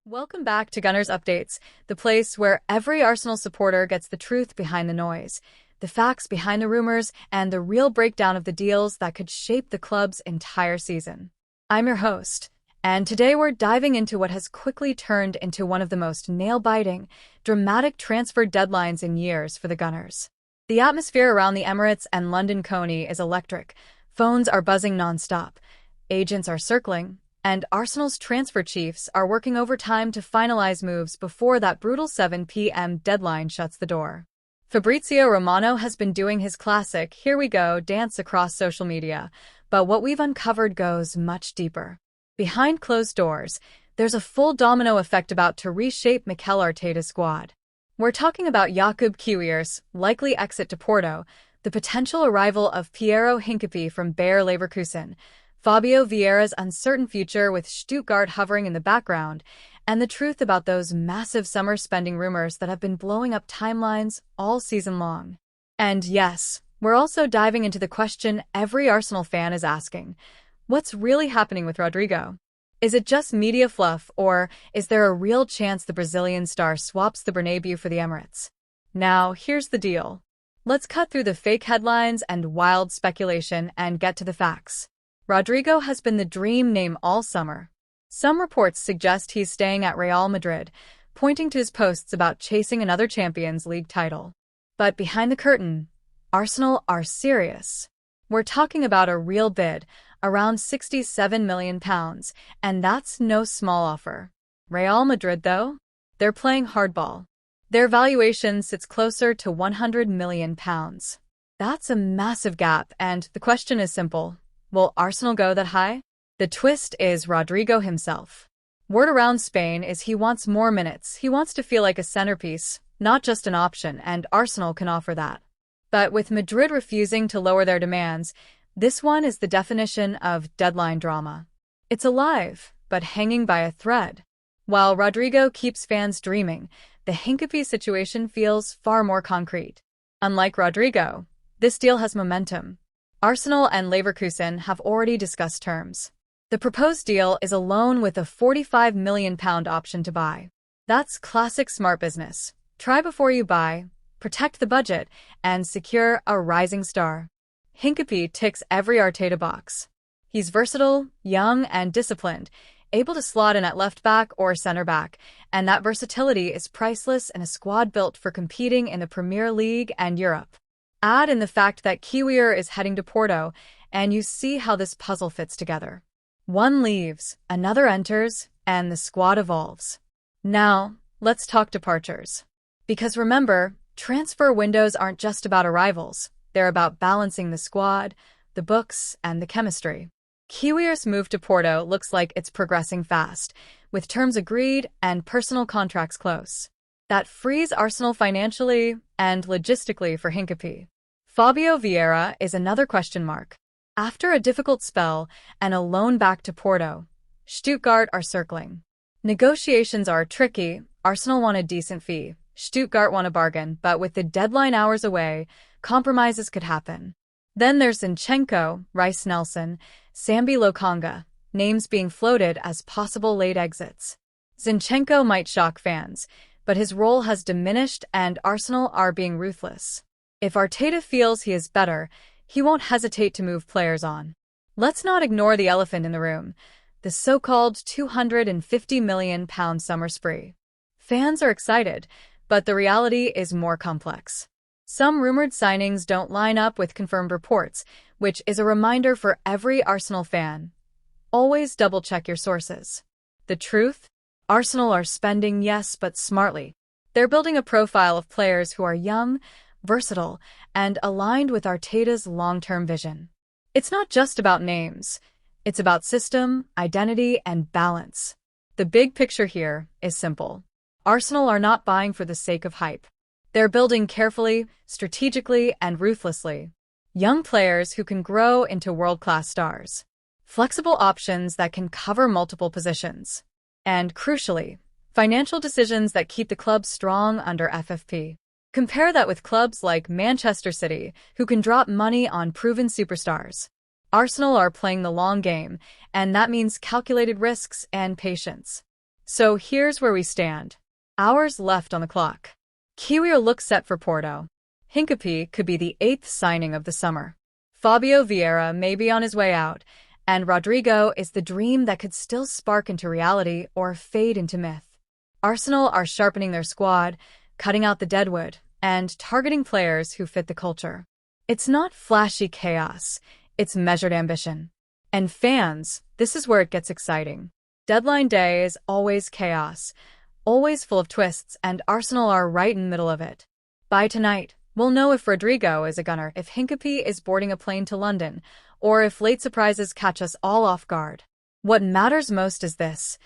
Welcome back to Gunners Updates, the place where every Arsenal supporter gets the truth behind the noise, the facts behind the rumors, and the real breakdown of the deals that could shape the club's entire season. I'm your host, and today we're diving into what has quickly turned into one of the most nail-biting, dramatic transfer deadlines in years for the Gunners. The atmosphere around the Emirates and London Coney is electric. Phones are buzzing non-stop. Agents are circling. And Arsenal's transfer chiefs are working overtime to finalize moves before that brutal 7 p.m. deadline shuts the door. Fabrizio Romano has been doing his classic "here we go" dance across social media, but what we've uncovered goes much deeper. Behind closed doors, there's a full domino effect about to reshape Mikel Arteta's squad. We're talking about Kiwior's likely exit to Porto, the potential arrival of Piero Hincapié from Bayer Leverkusen, Fabio Vieira's uncertain future with Stuttgart hovering in the background, and the truth about those massive summer spending rumors that have been blowing up timelines all season long. And yes, we're also diving into the question every Arsenal fan is asking: what's really happening with Rodrygo? Is it just media fluff, or is there a real chance the Brazilian star swaps the Bernabeu for the Emirates? Now, here's the deal. Let's cut through the fake headlines and wild speculation and get to the facts. Rodrygo has been the dream name all summer. Some reports suggest he's staying at Real Madrid, pointing to his posts about chasing another Champions League title. But behind the curtain, Arsenal are serious. We're talking about a real bid, around £67 million, and that's no small offer. Real Madrid, though? They're playing hardball. Their valuation sits closer to £100 million. That's a massive gap, and the question is simple. Will Arsenal go that high? The twist is Rodrygo himself. Word around Spain is he wants more minutes. He wants to feel like a centerpiece, not just an option, and Arsenal can offer that. But with Madrid refusing to lower their demands, this one is the definition of deadline drama. It's alive, but hanging by a thread. While Rodrygo keeps fans dreaming, the Hincapie situation feels far more concrete. Unlike Rodrygo, this deal has momentum. Arsenal and Leverkusen have already discussed terms. The proposed deal is a loan with a £45 million option to buy. That's classic smart business. Try before you buy, protect the budget, and secure a rising star. Hincapie ticks every Arteta box. He's versatile, young, and disciplined, able to slot in at left-back or center-back, and that versatility is priceless in a squad built for competing in the Premier League and Europe. Add in the fact that Kiwior is heading to Porto, and you see how this puzzle fits together. One leaves, another enters, and the squad evolves. Now, let's talk departures. Because remember, transfer windows aren't just about arrivals. They're about balancing the squad, the books, and the chemistry. Kiwior's move to Porto looks like it's progressing fast, with terms agreed and personal contracts close. That frees Arsenal financially and logistically for Hincapie. Fabio Vieira is another question mark. After a difficult spell and a loan back to Porto, Stuttgart are circling. Negotiations are tricky. Arsenal want a decent fee. Stuttgart want a bargain, but with the deadline hours away, compromises could happen. Then there's Zinchenko, Rice Nelson, Sambi Lokonga, names being floated as possible late exits. Zinchenko might shock fans, but his role has diminished and Arsenal are being ruthless. If Arteta feels he is better, he won't hesitate to move players on. Let's not ignore the elephant in the room, the so-called £250 million summer spree. Fans are excited, but the reality is more complex. Some rumored signings don't line up with confirmed reports, which is a reminder for every Arsenal fan. Always double-check your sources. The truth? Arsenal are spending, yes, but smartly. They're building a profile of players who are young, versatile, and aligned with Arteta's long-term vision. It's not just about names. It's about system, identity, and balance. The big picture here is simple. Arsenal are not buying for the sake of hype. They're building carefully, strategically, and ruthlessly. Young players who can grow into world-class stars. Flexible options that can cover multiple positions. And, crucially, financial decisions that keep the club strong under FFP. Compare that with clubs like Manchester City, who can drop money on proven superstars. Arsenal are playing the long game, and that means calculated risks and patience. So here's where we stand. Hours left on the clock. Kiwior looks set for Porto. Hincapie could be the 8th signing of the summer. Fabio Vieira may be on his way out, and Rodrygo is the dream that could still spark into reality or fade into myth. Arsenal are sharpening their squad, cutting out the deadwood, and targeting players who fit the culture. It's not flashy chaos, it's measured ambition. And fans, this is where it gets exciting. Deadline day is always chaos, always full of twists, and Arsenal are right in the middle of it. By tonight, we'll know if Rodrygo is a gunner, if Hincapie is boarding a plane to London, or if late surprises catch us all off guard. What matters most is this: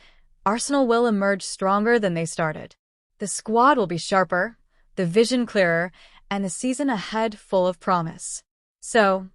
Arsenal will emerge stronger than they started. The squad will be sharper, the vision clearer, and the season ahead full of promise. So,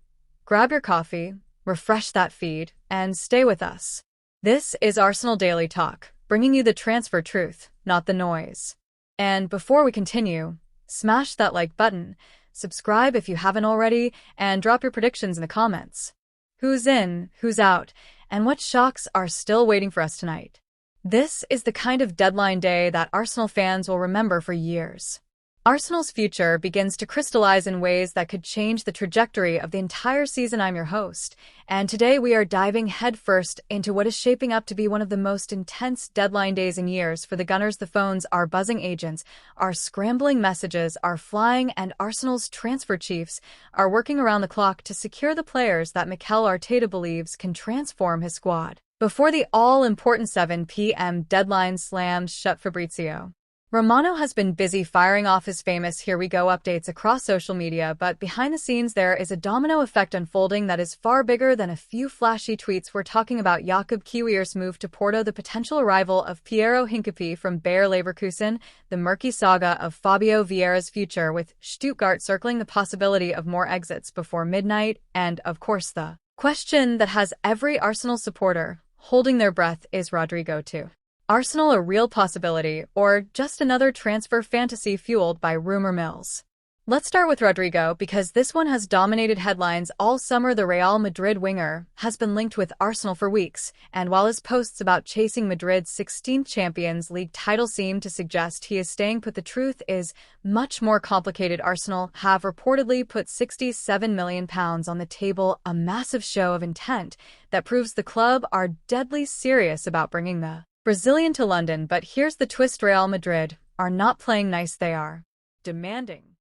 grab your coffee, refresh that feed, and stay with us. This is Arsenal Daily Talk, bringing you the transfer truth, not the noise. And before we continue, smash that like button, subscribe if you haven't already, and drop your predictions in the comments. Who's in, who's out, and what shocks are still waiting for us tonight? This is the kind of deadline day that Arsenal fans will remember for years. Arsenal's future begins to crystallize in ways that could change the trajectory of the entire season. I'm your host, and today we are diving headfirst into what is shaping up to be one of the most intense deadline days in years for the Gunners. The phones are buzzing, agents are scrambling, messages are flying, and Arsenal's transfer chiefs are working around the clock to secure the players that Mikel Arteta believes can transform his squad. Before the all-important 7 p.m. deadline slams shut, Fabrizio Romano has been busy firing off his famous "here we go" updates across social media, but behind the scenes there is a domino effect unfolding that is far bigger than a few flashy tweets. We're talking about Jakub Kiwior's move to Porto, the potential arrival of Kiwior Hincapié from Bayer Leverkusen, the murky saga of Fabio Vieira's future with Stuttgart circling the possibility of more exits before midnight, and, of course, the question that has every Arsenal supporter holding their breath: is Rodrygo too? Arsenal a real possibility, or just another transfer fantasy fueled by rumor mills? Let's start with Rodrygo, because this one has dominated headlines all summer. The Real Madrid winger has been linked with Arsenal for weeks, and while his posts about chasing Madrid's 16th Champions League title seem to suggest he is staying put, the truth is much more complicated. Arsenal have reportedly put £67 million on the table, a massive show of intent that proves the club are deadly serious about bringing the Brazilian to London. But here's the twist: Real Madrid are not playing nice, they are demanding.